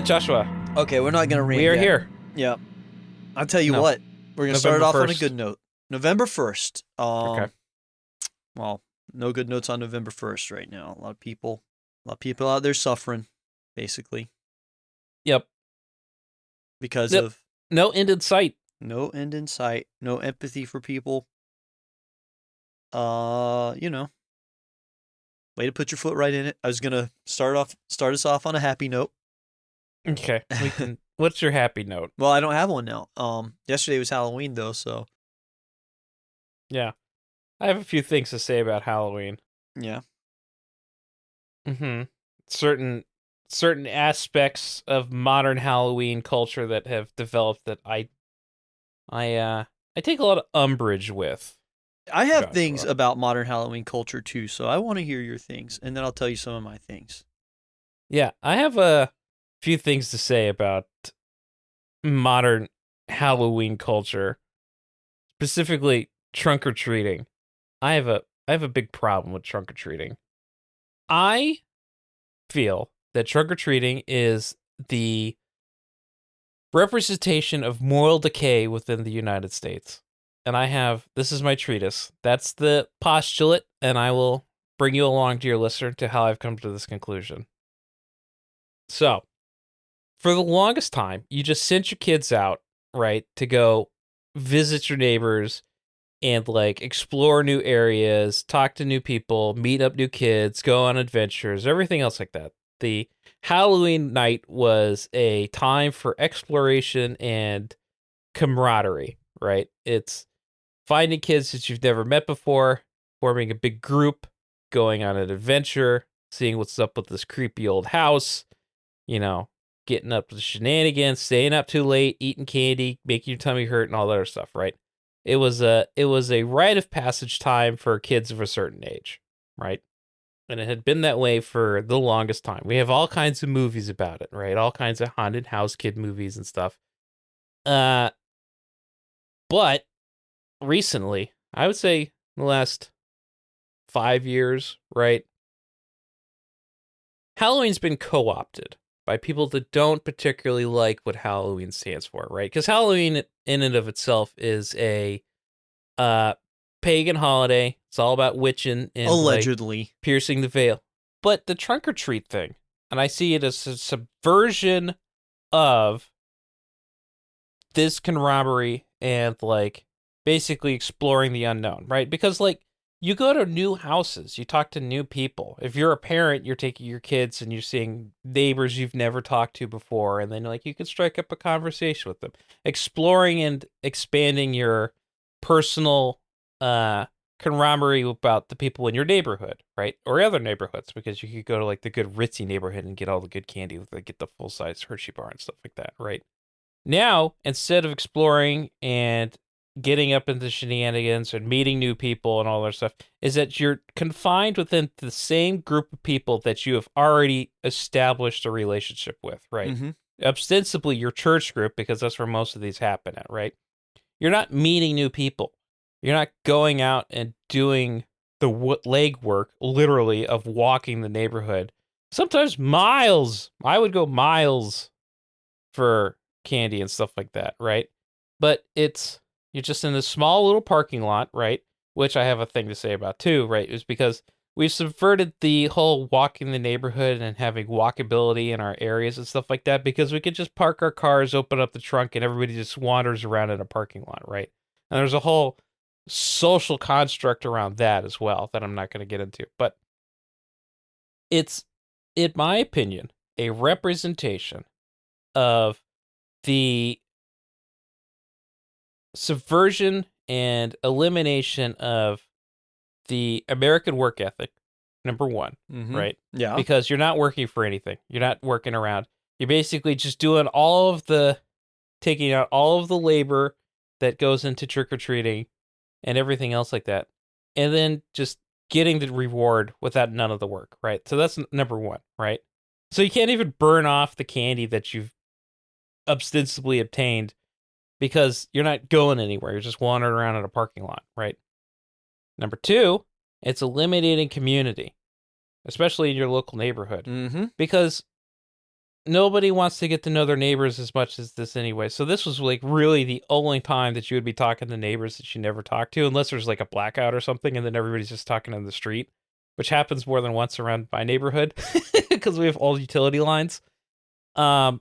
Joshua, Okay, we're not gonna rant we are yet. here. Yeah, I'll tell you No. what. We're gonna start it November off on a 1st. good note. November 1st. Okay. Well, no good notes on November 1st right now. A lot of people out there suffering, basically, Yep. because Yep. of No end in sight. no end in sight, no empathy for people. Way to put your foot right in it. I was gonna start us off on a happy note. Okay. We can. What's your happy note? Well, I don't have one now. Yesterday was Halloween though, so Yeah. I have a few things to say about Halloween. yeah. Mm-hmm. Certain aspects of modern Halloween culture that have developed that I take a lot of umbrage with. I have Joshua. things about modern Halloween culture too, so I want to hear your things, and then I'll tell you some of my things. Yeah, I have a few things to say about modern Halloween culture, specifically trunk or treating. I have a big problem with trunk or treating. I feel that trunk or treating is the representation of moral decay within the United States. And this is my treatise. That's the postulate, and I will bring you along, dear listener, to how I've come to this conclusion. So, for the longest time, you just sent your kids out, right, to go visit your neighbors and like explore new areas, talk to new people, meet up new kids, go on adventures, everything else like that. The Halloween night was a time for exploration and camaraderie, right? It's finding kids that you've never met before, forming a big group, going on an adventure, seeing what's up with this creepy old house, getting up to the shenanigans, staying up too late, eating candy, making your tummy hurt, and all that other stuff, right? It was a rite of passage time for kids of a certain age, right? And it had been that way for the longest time. We have all kinds of movies about it, right? All kinds of haunted house kid movies and stuff. But recently, I would say the last 5 years, right? Halloween's been co-opted by people that don't particularly like what Halloween stands for, right? Because Halloween in and of itself is a pagan holiday. It's all about witching and Allegedly, piercing the veil. But the trunk or treat thing, and I see it as a subversion of this camaraderie and basically exploring the unknown, right? Because you go to new houses, you talk to new people. If you're a parent, you're taking your kids and you're seeing neighbors you've never talked to before, and then you can strike up a conversation with them, exploring and expanding your personal camaraderie about the people in your neighborhood, right? Or other neighborhoods, because you could go to the good ritzy neighborhood and get all the good candy, get the full size Hershey bar and stuff like that, right? Now, instead of exploring and getting up into shenanigans and meeting new people and all that stuff, is that you're confined within the same group of people that you have already established a relationship with, right? Mm-hmm. Ostensibly your church group, because that's where most of these happen at, right? You're not meeting new people. You're not going out and doing the legwork, literally, of walking the neighborhood. Sometimes miles. I would go miles for candy and stuff like that, right? But you're just in this small little parking lot, right? Which I have a thing to say about too, right? Is because we've subverted the whole walking the neighborhood and having walkability in our areas and stuff like that, because we could just park our cars, open up the trunk, and everybody just wanders around in a parking lot, right? And there's a whole social construct around that as well that I'm not going to get into. But it's, in my opinion, a representation of the subversion and elimination of the American work ethic, number one, Mm-hmm. right? Yeah. Because you're not working for anything. You're not working around. You're basically just doing taking out all of the labor that goes into trick-or-treating and everything else like that. And then just getting the reward without none of the work, right? So that's number one, right? So you can't even burn off the candy that you've ostensibly obtained because you're not going anywhere. You're just wandering around in a parking lot, right? Number two, it's eliminating community, especially in your local neighborhood. Mm-hmm. Because nobody wants to get to know their neighbors as much as this anyway. So this was like really the only time that you would be talking to neighbors that you never talk to, unless there's like a blackout or something, and then everybody's just talking in the street, which happens more than once around my neighborhood because we have all utility lines. And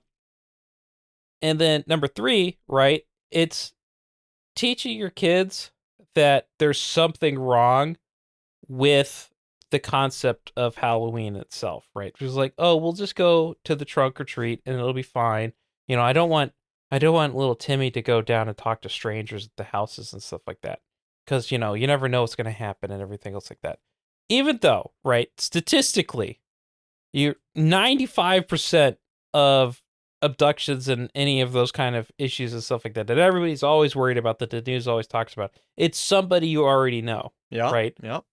then number 3, right? It's teaching your kids that there's something wrong with the concept of Halloween itself, right? Which is like, oh, we'll just go to the trunk or treat and it'll be fine. You know, I don't want little Timmy to go down and talk to strangers at the houses and stuff like that. Because, you know, you never know what's going to happen and everything else like that. Even though, right, statistically, you 95% of abductions and any of those kind of issues and stuff like that everybody's always worried about, that the news always talks about, it's somebody you already know. Yeah. Right. Yep.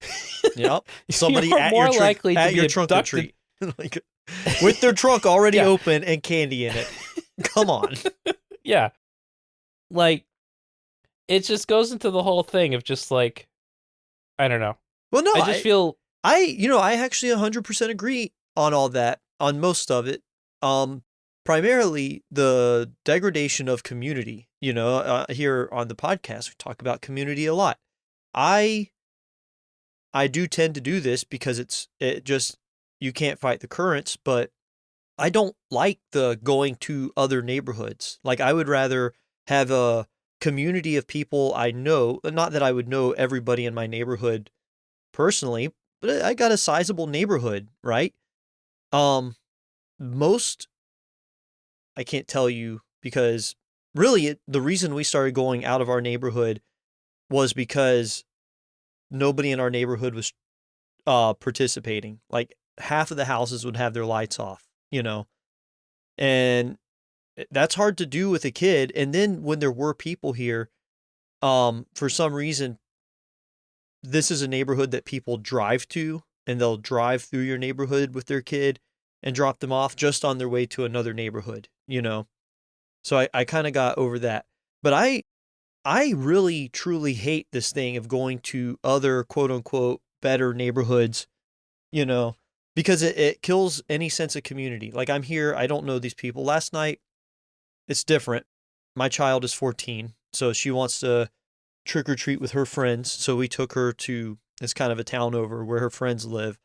Yep. Somebody You're at more your likely to at be your trunk or abducted. treat, like with their trunk already Yeah. open and candy in it. Come on. Yeah. Like, it just goes into the whole thing of just like, I don't know. Well, no, I just feel I actually 100% agree on all that, on most of it. Primarily the degradation of community. You know, here on the podcast we talk about community a lot. I do tend to do this because it just, you can't fight the currents, but I don't like the going to other neighborhoods. Like, I would rather have a community of people I know, not that I would know everybody in my neighborhood personally, but I got a sizable neighborhood, right? Most, I can't tell you, because really the reason we started going out of our neighborhood was because nobody in our neighborhood was participating. Like, half of the houses would have their lights off, you know, and that's hard to do with a kid. And then when there were people here, for some reason, this is a neighborhood that people drive to, and they'll drive through your neighborhood with their kid and drop them off just on their way to another neighborhood, you know? So I kind of got over that. But I really, truly hate this thing of going to other quote unquote better neighborhoods, you know, because it kills any sense of community. Like, I'm here, I don't know these people. Last night, it's different. My child is 14, so she wants to trick or treat with her friends. So we took her to this kind of a town over where her friends live,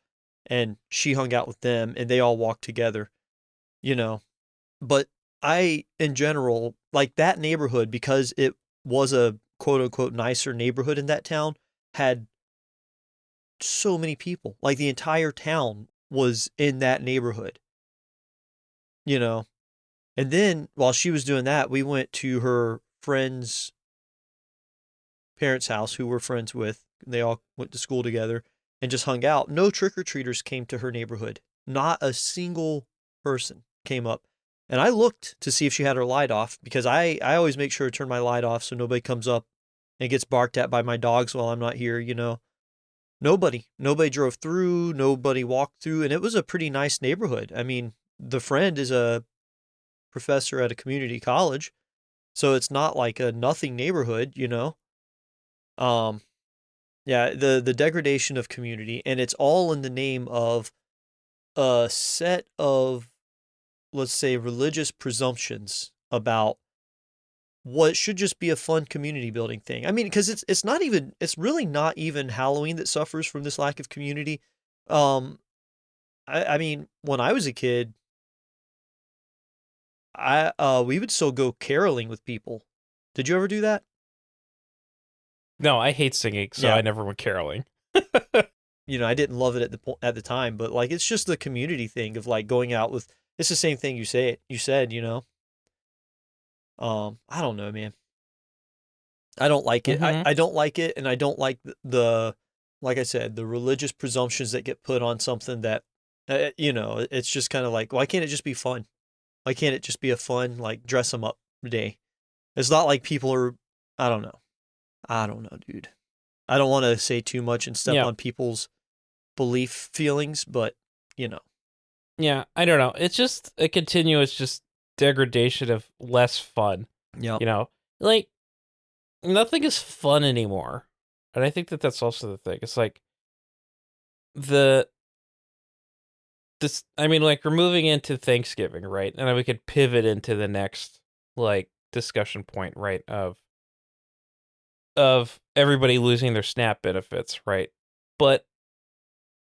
and she hung out with them, and they all walked together, you know. But I, in general, like that neighborhood, because it was a quote unquote nicer neighborhood in that town, had so many people. Like, the entire town was in that neighborhood, you know. And then while she was doing that, we went to her friend's parents' house, who we're friends with. They all went to school together and just hung out. No trick-or-treaters came to her neighborhood. Not a single person came up. And I looked to see if she had her light off, because I always make sure to turn my light off so nobody comes up and gets barked at by my dogs while I'm not here, you know. Nobody drove through, nobody walked through, and it was a pretty nice neighborhood. I mean, the friend is a professor at a community college, so it's not like a nothing neighborhood, you know. Um, yeah, the degradation of community, and it's all in the name of a set of, let's say, religious presumptions about what should just be a fun community building thing. I mean, because it's really not even Halloween that suffers from this lack of community. Um, I mean, when I was a kid, we would still go caroling with people. Did you ever do that? no, I hate singing, so Yeah. I never went caroling. You know, I didn't love it at the time, but like, it's just the community thing of like going out with. It's the same thing you said, you know. I don't know, man. I don't like it. Mm-hmm. I don't like it, and I don't like like I said, the religious presumptions that get put on something that, you know, it's just kind of like, why can't it just be fun? Why can't it just be a fun, like, dress them up day? It's not like people are, I don't know. I don't know, dude. I don't want to say too much and step Yeah. on people's belief feelings, but, you know. Yeah, I don't know. It's just a continuous just degradation of less fun. Yeah. You know, like, nothing is fun anymore. And I think that that's also the thing. It's like the this, I mean, like, we're moving into Thanksgiving, right? And then we could pivot into the next, like, discussion point, right? Of everybody losing their SNAP benefits, right? But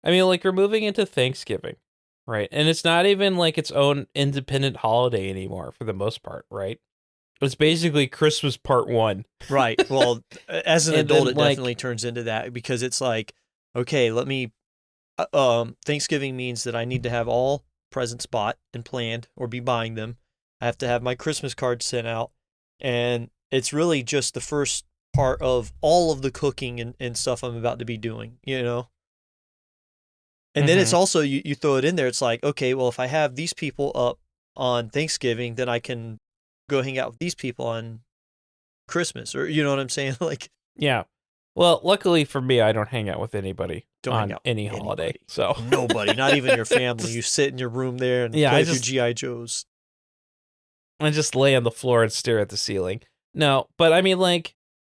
I mean, like, we're moving into Thanksgiving, right? And it's not even like its own independent holiday anymore for the most part, right? It's basically Christmas part one. Right. Well, as an And adult, then, it like, definitely turns into that because it's like, okay, let me. Thanksgiving means that I need to have all presents bought and planned or be buying them. I have to have my Christmas cards sent out, and it's really just the first part of all of the cooking and stuff I'm about to be doing. You know. And then it's also you throw it in there. It's like, okay, well, if I have these people up on Thanksgiving, then I can go hang out with these people on Christmas, or you know what I'm saying? Like, yeah. Well, luckily for me, I don't hang out with anybody don't hang on out any with holiday. anybody. So Nobody, not even your family. You sit in your room there and yeah, play with your GI Joes. I just lay on the floor and stare at the ceiling. No, but I mean, like,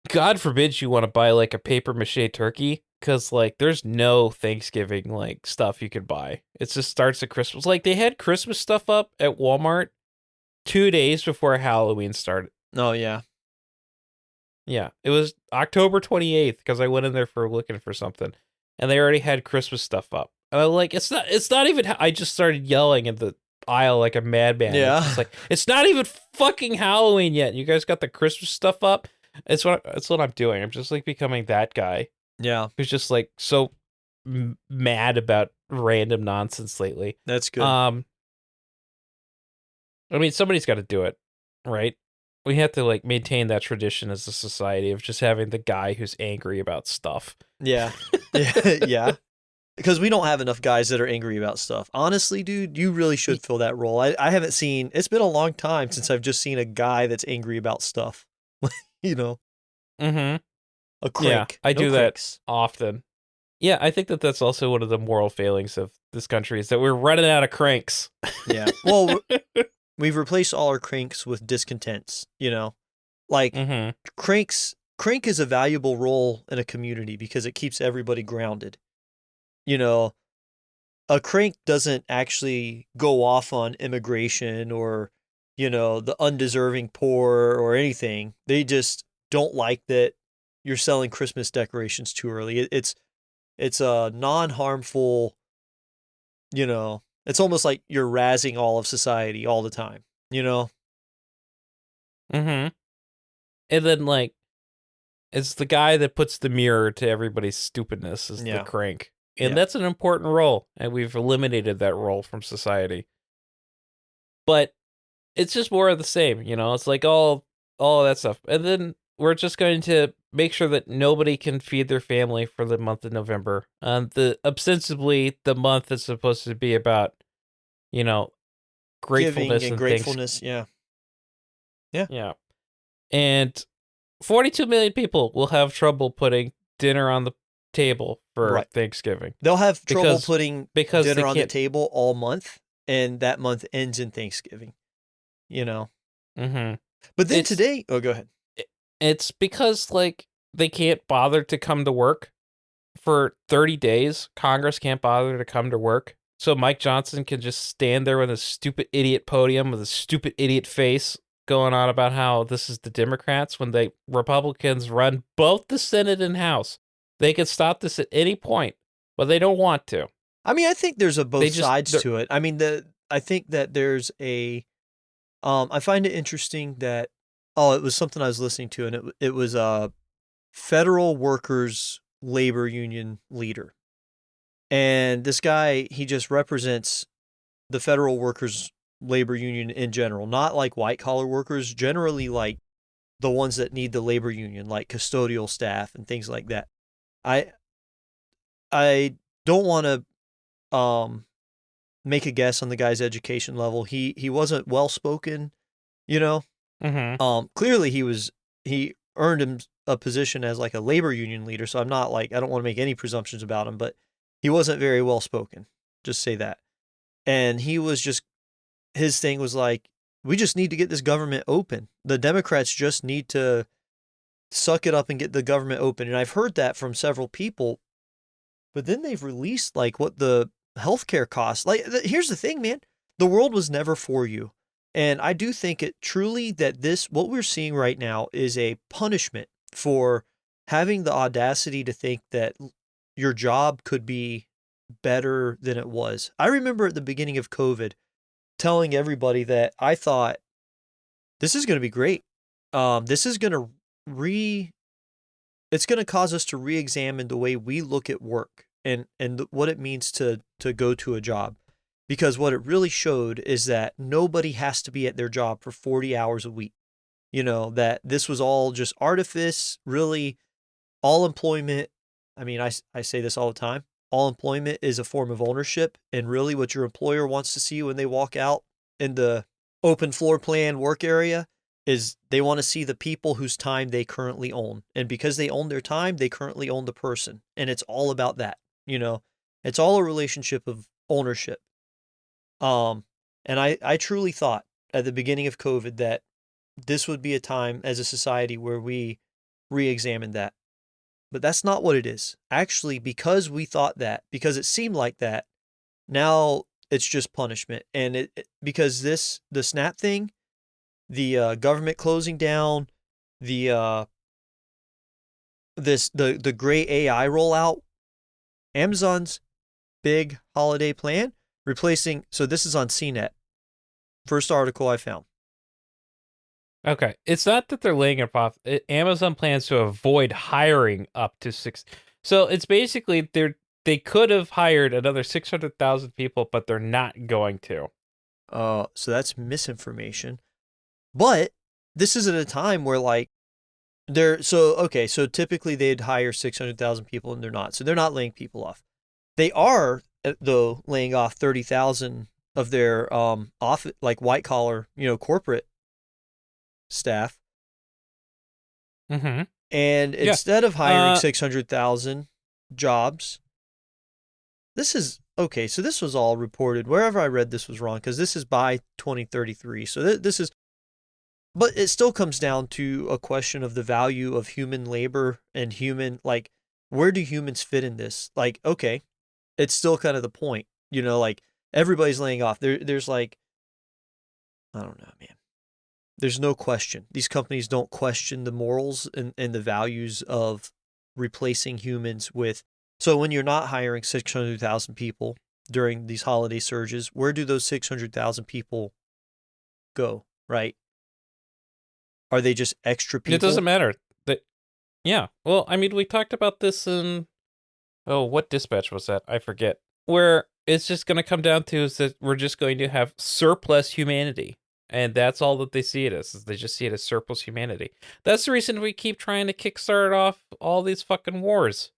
God forbid you want to buy like a paper mache turkey, because like there's no Thanksgiving like stuff you could buy. It just starts at Christmas. Like they had Christmas stuff up at Walmart 2 days before Halloween started. Oh yeah, Yeah, it was October 28th because I went in there for looking for something, and they already had Christmas stuff up. And I'm like, it's not even. I just started yelling at the aisle like a madman. yeah, It's just like it's not even fucking Halloween yet. You guys got the Christmas stuff up. It's what I'm doing. I'm just like becoming that guy yeah. who's just like so mad about random nonsense lately. That's good. I mean, somebody's got to do it, right? We have to like maintain that tradition as a society of just having the guy who's angry about stuff. Yeah, yeah. Because we don't have enough guys that are angry about stuff. Honestly, dude, you really should fill that role. I haven't seen. It's been a long time since I've just seen a guy that's angry about stuff. You know, Mm-hmm. a crank. Yeah, I do cranks. that often. Yeah, I think that that's also one of the moral failings of this country is that we're running out of cranks. Yeah. Well, we've replaced all our cranks with discontents. You know, like Mm-hmm. Crank is a valuable role in a community because it keeps everybody grounded. You know, a crank doesn't actually go off on immigration or, you know, the undeserving poor or anything. They just don't like that you're selling Christmas decorations too early. It's a non-harmful, you know, it's almost like you're razzing all of society all the time, you know? Mm-hmm. And then like it's the guy that puts the mirror to everybody's stupidness is the Yeah. crank. And Yeah. that's an important role, and we've eliminated that role from society. But it's just more of the same, you know. It's like all of that stuff. And then we're just going to make sure that nobody can feed their family for the month of November. Ostensibly the month is supposed to be about, you know, gratefulness Giving and gratefulness. Yeah. Yeah. And 42 million people will have trouble putting dinner on the table for Right. Thanksgiving. They'll have trouble Because- putting because dinner they on the can't- table all month, and that month ends in Thanksgiving, you know? Mm-hmm. But then It's- today, oh, go ahead. It's because like they can't bother to come to work for 30 days. Congress can't bother to come to work. So Mike Johnson can just stand there with a stupid idiot podium with a stupid idiot face going on about how this is the Democrats when the Republicans run both the Senate and House. They could stop this at any point, but they don't want to. I mean, I think there's both They just- sides they're- to it. I mean, I think that there's I find it interesting that, it was something I was listening to, and it was a federal workers labor union leader. And this guy, he just represents the federal workers labor union in general, not like white collar workers, generally like the ones that need the labor union, like custodial staff and things like that. I don't want to make a guess on the guy's education level. He wasn't well spoken, you know. Mm-hmm. Clearly he earned him a position as like a labor union leader. So I don't want to make any presumptions about him, but he wasn't very well spoken. Just say that. And his thing was like, we just need to get this government open. The Democrats just need to suck it up and get the government open. And I've heard that from several people, but then they've released like what the healthcare costs. Like, here's the thing, man. The world was never for you. And I do think it truly that what we're seeing right now is a punishment for having the audacity to think that your job could be better than it was. I remember at the beginning of COVID telling everybody that I thought this is going to be great. This is going to it's going to cause us to re-examine the way we look at work and what it means to go to a job. Because what it really showed is that nobody has to be at their job for 40 hours a week. You know, that this was all just artifice, really. All employment, I mean, I say this all the time, all employment is a form of ownership. And really what your employer wants to see when they walk out in the open floor plan work area is they want to see the people whose time they currently own. And because they own their time, they currently own the person. And it's all about that, you know. It's all a relationship of ownership. And I truly thought at the beginning of COVID that this would be a time as a society where we re-examine that. But that's not what it is. Actually, because we thought that, because it seemed like that, now it's just punishment. And because the SNAP thing, the government closing down, the great AI rollout, Amazon's big holiday plan replacing. So this is on CNET. First article I found. Okay, it's not that they're laying it off. Amazon plans to avoid hiring up to 6. So it's basically they could have hired another 600,000 people, but they're not going to. So that's misinformation. But this is at a time where like so typically they'd hire 600,000 people and they're not. So they're not laying people off. They are though laying off 30,000 of their off like white collar, corporate staff. Mm-hmm. And instead of hiring 600,000 jobs, this is okay. So this was all reported. Wherever I read this was wrong because this is by 2033. So this is, but it still comes down to a question of the value of human labor and human, like, where do humans fit in this? Like, okay, it's still kind of the point, like everybody's laying off. There's like, I don't know, man. There's no question. These companies don't question the morals and the values of replacing humans with. So when you're not hiring 600,000 people during these holiday surges, where do those 600,000 people go, right? Are they just extra people? It doesn't matter. Yeah. Well, I mean, we talked about this in, what dispatch was that? I forget. Where it's just going to come down to is that we're just going to have surplus humanity. And that's all that they see it as, is they just see it as surplus humanity. That's the reason we keep trying to kickstart off all these fucking wars.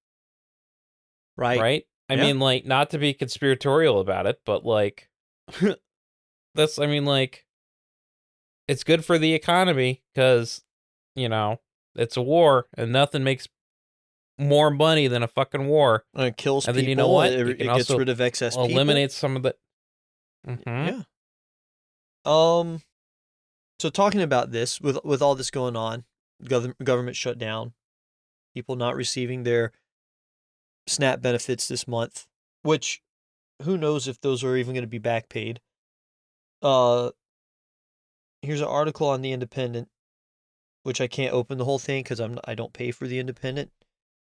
Right? I mean, like, not to be conspiratorial about it, but, like, it's good for the economy because, it's a war and nothing makes more money than a fucking war. It kills and people. Then you know what? It gets rid of excess people. Eliminate some of the... Mm-hmm. Yeah. So talking about this, with all this going on, government shut down, people not receiving their SNAP benefits this month, which who knows if those are even going to be back paid. Here's an article on The Independent, which I can't open the whole thing because I don't pay for The Independent,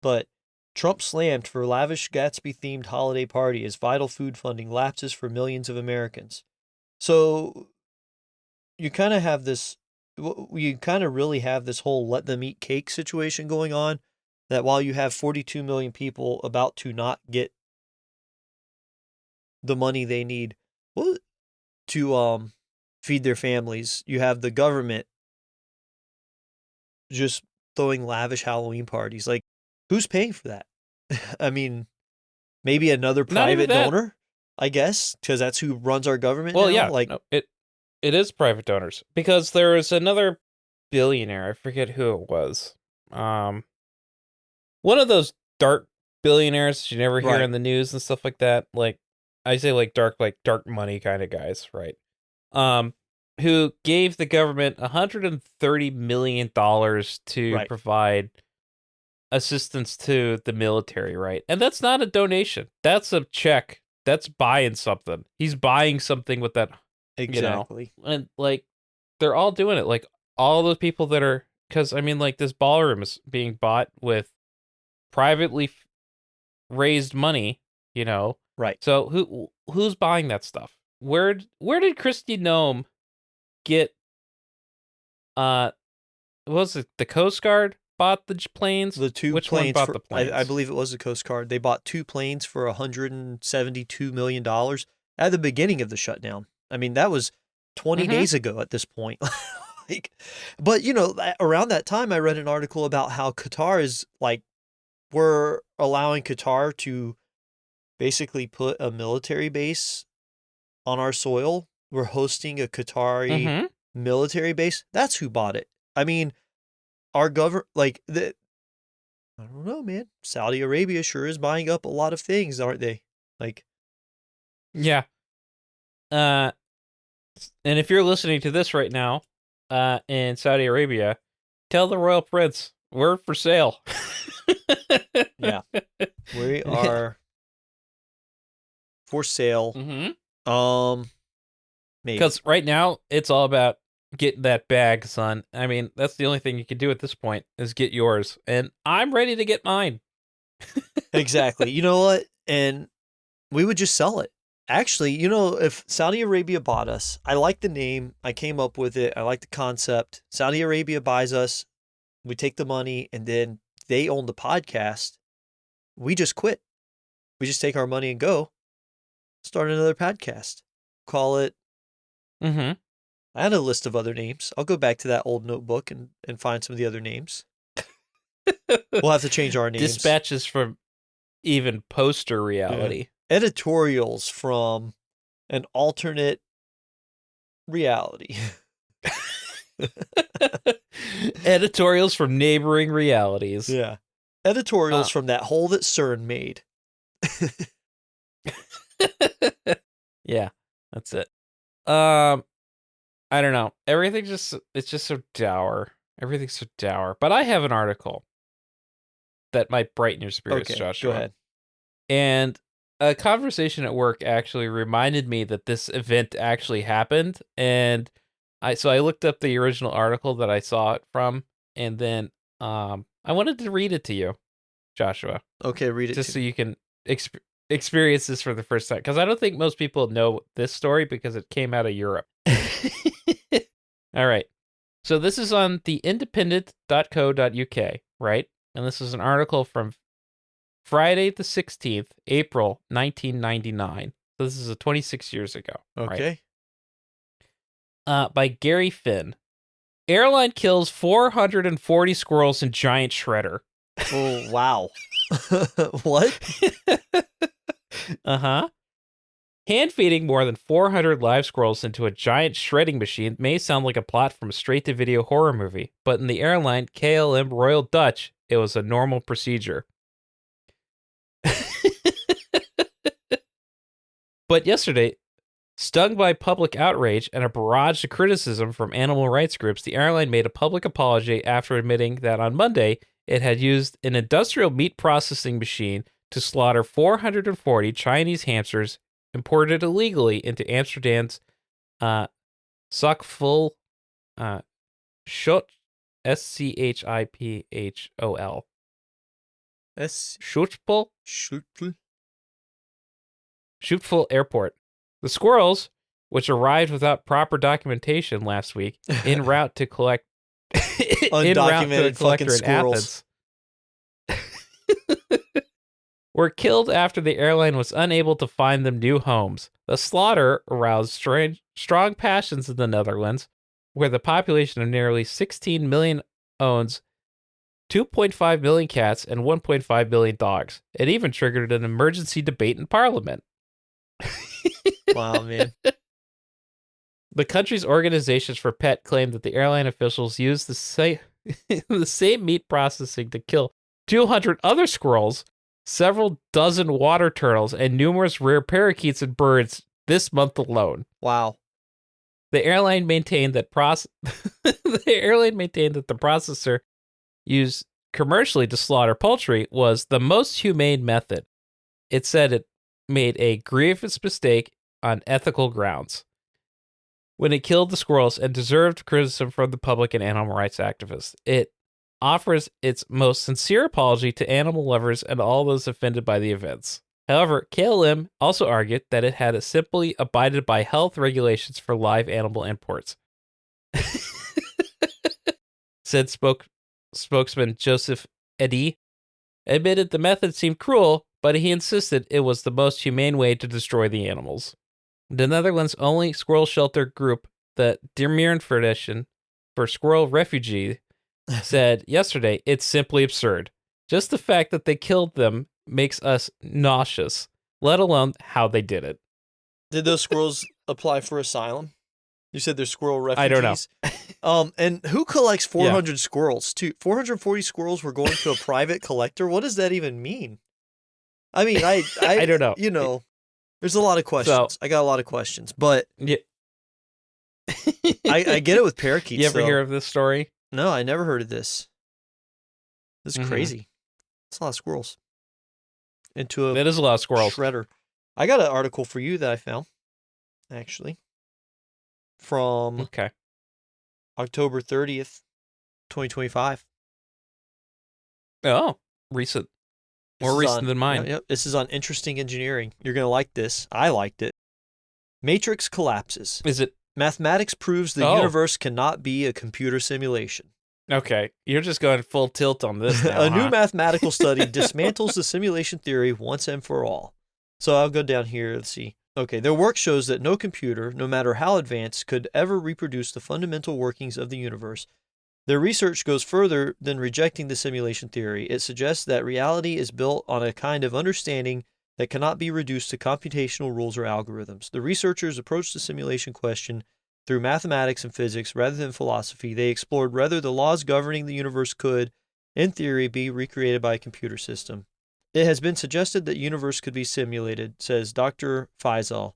but Trump slammed for lavish Gatsby-themed holiday party as vital food funding lapses for millions of Americans. So you kind of have this, you kind of really have this whole let them eat cake situation going on, that while you have 42 million people about to not get the money they need to feed their families, you have the government just throwing lavish Halloween parties. Like, who's paying for that? I mean, maybe another private donor, I guess, because that's who runs our government now. Yeah, like, no, it is private donors, because there is another billionaire, I forget who it was. One of those dark billionaires you never hear in the news and stuff like that. Like, I say like dark money kind of guys, right? Who gave the government $130 million to provide assistance to the military, right? And that's not a donation. That's a check that's buying something. He's buying something with that, Exactly. and like they're all doing it. Like all the people that are, because I mean, like this ballroom is being bought with privately raised money, Right. So who's buying that stuff? Where did Christy Nome get? What was it? The Coast Guard bought the planes. The two Which planes one bought the planes? I believe it was the Coast Guard. They bought 2 planes for $172 million at the beginning of the shutdown. I mean, that was 20 days ago at this point. But around that time, I read an article about how Qatar is we're allowing Qatar to basically put a military base on our soil. We're hosting a Qatari military base. That's who bought it. I mean, our government, I don't know, man. Saudi Arabia sure is buying up a lot of things, aren't they? Yeah. And if you're listening to this right now, in Saudi Arabia, tell the royal prince we're for sale. Yeah, we are for sale. Maybe Because right now it's all about getting that bag, son. I mean, that's the only thing you can do at this point is get yours, and I'm ready to get mine. Exactly. You know what? And we would just sell it. Actually, if Saudi Arabia bought us, I like the name. I came up with it. I like the concept. Saudi Arabia buys us. We take the money, and then they own the podcast. We just quit. We just take our money and go start another podcast. Call it. I had a list of other names. I'll go back to that old notebook and find some of the other names. We'll have to change our names. Dispatches from even poster reality. Yeah. Editorials from an alternate reality. Editorials from neighboring realities. Yeah. Editorials from that hole that CERN made. Yeah, that's it. I don't know. It's just so dour. Everything's so dour. But I have an article that might brighten your spirits, Okay, Joshua. go ahead. And a conversation at work actually reminded me that this event actually happened, and I looked up the original article that I saw it from, and then I wanted to read it to you, Joshua. Okay, read it just so you can experience this for the first time, because I don't think most people know this story because it came out of Europe. All right. So this is on theindependent.co.uk, right? And this is an article from Friday the 16th, April 1999. So this is 26 years ago. Okay. Right? By Gary Finn. Airline kills 440 squirrels in giant shredder. Oh, wow. What? Hand feeding more than 400 live squirrels into a giant shredding machine may sound like a plot from a straight-to-video horror movie, but in the airline KLM Royal Dutch, it was a normal procedure. But yesterday, stung by public outrage and a barrage of criticism from animal rights groups, the airline made a public apology after admitting that on Monday it had used an industrial meat processing machine to slaughter 440 Chinese hamsters imported illegally into Amsterdam's Schipol, Schut, Schipol. Schiphol Airport. The squirrels, which arrived without proper documentation last week, en route to collect undocumented fucking squirrels, were killed after the airline was unable to find them new homes. The slaughter aroused strong passions in the Netherlands, where the population of nearly 16 million owns 2.5 million cats and 1.5 billion dogs. It even triggered an emergency debate in Parliament. Wow, man. The country's organizations for pet claim that the airline officials used the same meat processing to kill 200 other squirrels, several dozen water turtles, and numerous rare parakeets and birds this month alone. Wow. The airline maintained that the processor used commercially to slaughter poultry was the most humane method. It said it made a grievous mistake on ethical grounds when it killed the squirrels and deserved criticism from the public and animal rights activists. It offers its most sincere apology to animal lovers and all those offended by the events. However, KLM also argued that it had simply abided by health regulations for live animal imports. Said spokesman Joseph Eddy admitted the method seemed cruel, but he insisted it was the most humane way to destroy the animals. The Netherlands' only squirrel shelter group, the Diermierenvereniging for Squirrel Refugees, said yesterday, it's simply absurd. Just the fact that they killed them makes us nauseous, let alone how they did it. Did those squirrels apply for asylum? You said they're squirrel refugees? I don't know. And who collects 400 squirrels? 440 squirrels were going to a private collector? What does that even mean? I mean, I don't know. You know, there's a lot of questions. I got a lot of questions, but yeah. I get it with parakeets. You ever hear of this story? No, I never heard of this. This is crazy. It's a lot of squirrels. That is a lot of squirrels. Shredder. I got an article for you that I found, actually, from October 30th, 2025. Oh, recent. More recent than mine. Yep. This is on interesting engineering. You're going to like this. I liked it. Matrix collapses. Is it? Mathematics proves the universe cannot be a computer simulation. Okay. You're just going full tilt on this now, new mathematical study dismantles the simulation theory once and for all. So I'll go down here. Let's see. Okay. Their work shows that no computer, no matter how advanced, could ever reproduce the fundamental workings of the universe. Their research goes further than rejecting the simulation theory. It suggests that reality is built on a kind of understanding that cannot be reduced to computational rules or algorithms. The researchers approached the simulation question through mathematics and physics rather than philosophy. They explored whether the laws governing the universe could, in theory, be recreated by a computer system. It has been suggested that the universe could be simulated, says Dr. Faisal.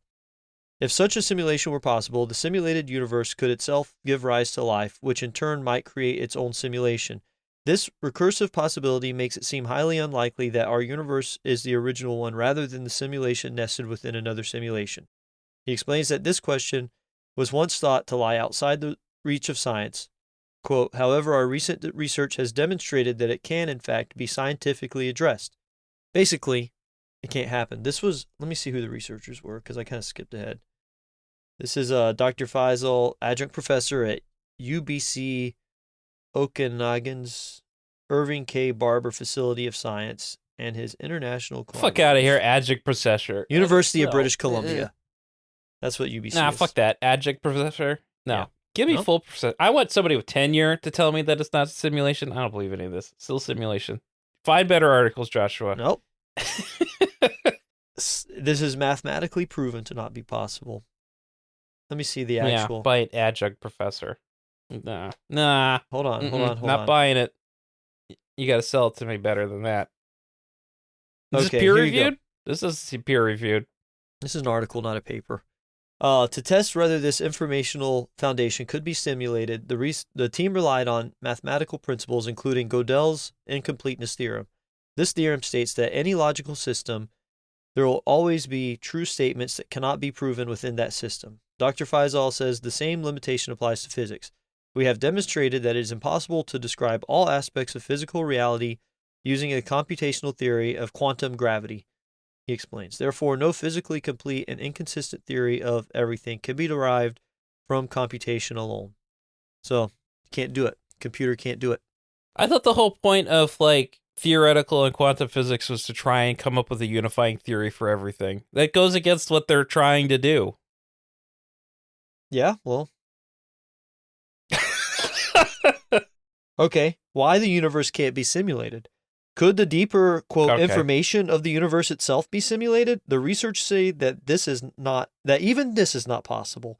If such a simulation were possible, the simulated universe could itself give rise to life, which in turn might create its own simulation. This recursive possibility makes it seem highly unlikely that our universe is the original one rather than the simulation nested within another simulation. He explains that this question was once thought to lie outside the reach of science. Quote, however, our recent research has demonstrated that it can, in fact, be scientifically addressed. Basically, it can't happen. This was, let me see who the researchers were, because I kind of skipped ahead. This is Dr. Faisal, adjunct professor at UBC Okanagan's Irving K. Barber Facility of Science, and his international Fuck out of here, adjunct professor. University of British Columbia. That's what UBC is. Fuck that. Adjunct professor? No. Yeah. Give me full professor. I want somebody with tenure to tell me that it's not a simulation. I don't believe any of this. Still simulation. Find better articles, Joshua. Nope. This is mathematically proven to not be possible. Let me see the actual. Yeah, by an adjunct professor. Nah. Hold on. Not buying it. You got to sell it to me better than that. Is this Okay, peer here you go. reviewed? This is peer reviewed. This is an article, not a paper. To test whether this informational foundation could be simulated, the team relied on mathematical principles, including Gödel's incompleteness theorem. This theorem states that any logical system, there will always be true statements that cannot be proven within that system. Dr. Faisal says the same limitation applies to physics. We have demonstrated that it is impossible to describe all aspects of physical reality using a computational theory of quantum gravity, he explains. Therefore, no physically complete and inconsistent theory of everything can be derived from computation alone. So, can't do it. Computer can't do it. I thought the whole point of, like, theoretical and quantum physics was to try and come up with a unifying theory for everything. That goes against what they're trying to do. Yeah, well. Okay, why the universe can't be simulated? Could the deeper, quote, information of the universe itself be simulated? The research say that even this is not possible.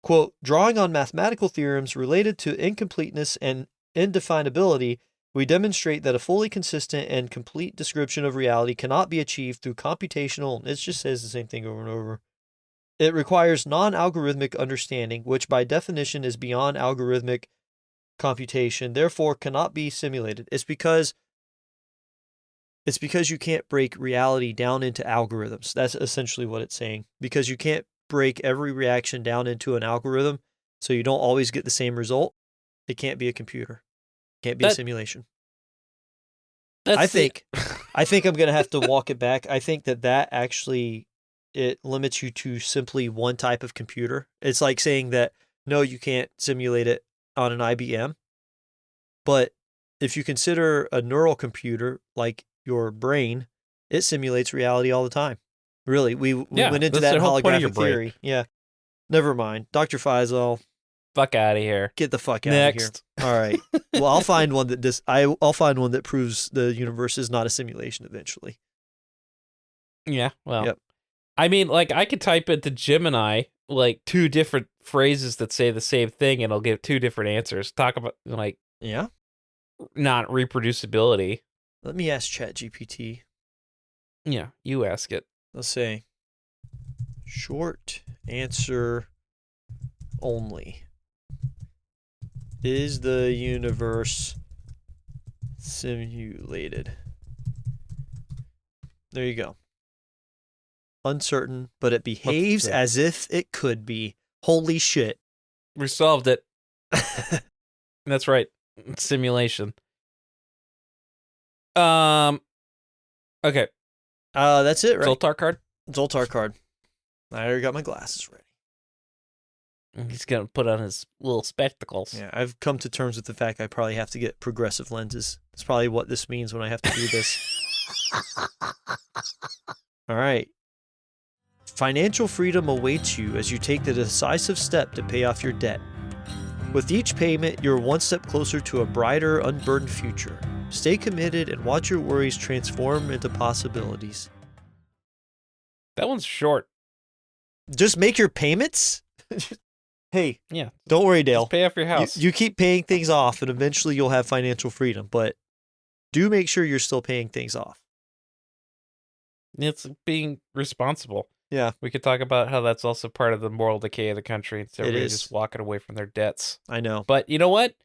Quote, drawing on mathematical theorems related to incompleteness and indefinability, we demonstrate that a fully consistent and complete description of reality cannot be achieved through computational, it just says the same thing over and over. It requires non-algorithmic understanding, which by definition is beyond algorithmic computation, therefore cannot be simulated. It's because It's because you can't break reality down into algorithms. That's essentially what it's saying. Because you can't break every reaction down into an algorithm, so you don't always get the same result. It can't be a computer. It can't be a simulation. I think I'm going to have to walk it back. I think that actually, it limits you to simply one type of computer. It's like saying that, no, you can't simulate it on an IBM. But if you consider a neural computer like your brain, it simulates reality all the time. Really, we went into that holographic theory. Yeah. Never mind. Dr. Faisal. Fuck out of here. Get the fuck out of here. All right. Well, I'll find one that I'll find one that proves the universe is not a simulation eventually. Yeah, well. Yep. I mean, like, I could type into Gemini, like, 2 different phrases that say the same thing, and it'll give 2 different answers. Talk about, like... Yeah? Not reproducibility. Let me ask ChatGPT. Yeah, you ask it. Let's say, short answer only. Is the universe simulated? There you go. Uncertain, but it behaves as if it could be. Holy shit. We solved it. That's right. Simulation. Okay. That's it, right? Zoltar card? Zoltar card. I already got my glasses ready. He's going to put on his little spectacles. Yeah, I've come to terms with the fact I probably have to get progressive lenses. That's probably what this means when I have to do this. All right. Financial freedom awaits you as you take the decisive step to pay off your debt. With each payment, you're one step closer to a brighter, unburdened future. Stay committed and watch your worries transform into possibilities. That one's short. Just make your payments? Hey, yeah. Don't worry, Dale. Just pay off your house. You keep paying things off, and eventually you'll have financial freedom. But do make sure you're still paying things off. It's being responsible. Yeah. We could talk about how that's also part of the moral decay of the country. So everybody is. just walking away from their debts. I know. But you know what?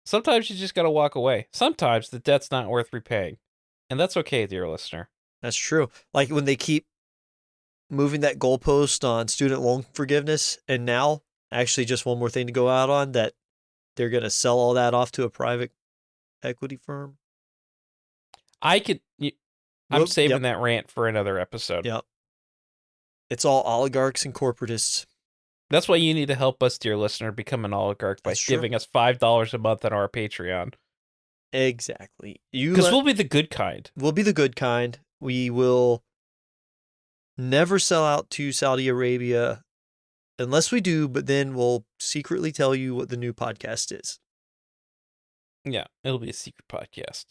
Sometimes you just got to walk away. Sometimes the debt's not worth repaying. And that's okay, dear listener. That's true. Like when they keep moving that goalpost on student loan forgiveness, and now actually just one more thing to go out on, that they're going to sell all that off to a private equity firm. I'm saving that rant for another episode. Yep. It's all oligarchs and corporatists. That's why you need to help us, dear listener, become an oligarch by giving us $5 a month on our Patreon. Exactly. Because we'll be the good kind. We'll be the good kind. We will never sell out to Saudi Arabia unless we do, but then we'll secretly tell you what the new podcast is. Yeah, it'll be a secret podcast.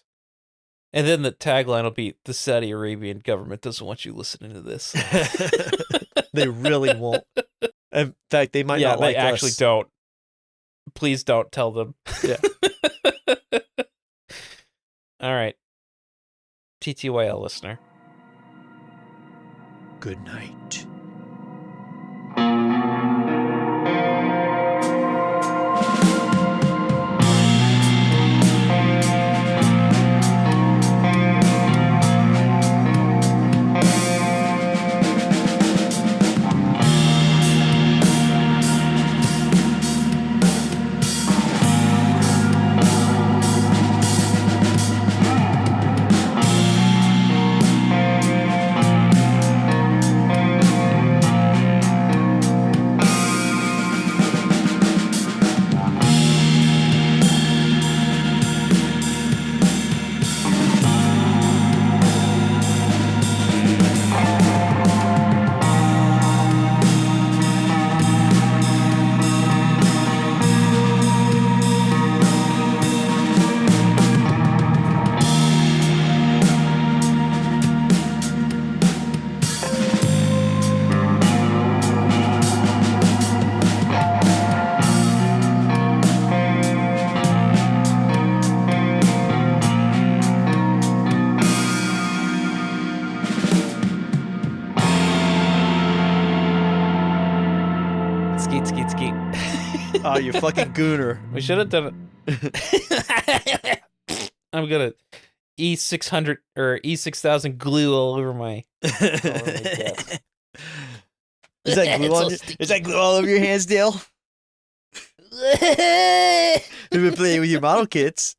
And then the tagline will be, the Saudi Arabian government doesn't want you listening to this. They really won't. In fact, they might not like us. Yeah, they actually don't. Please don't tell them. Yeah. All right. TTYL listener. Good night. Oh, you fucking gooner. We should have done it. I'm gonna E600 or E6000 glue all over my. Is that glue all over your hands, Dale? You've been playing with your model kits.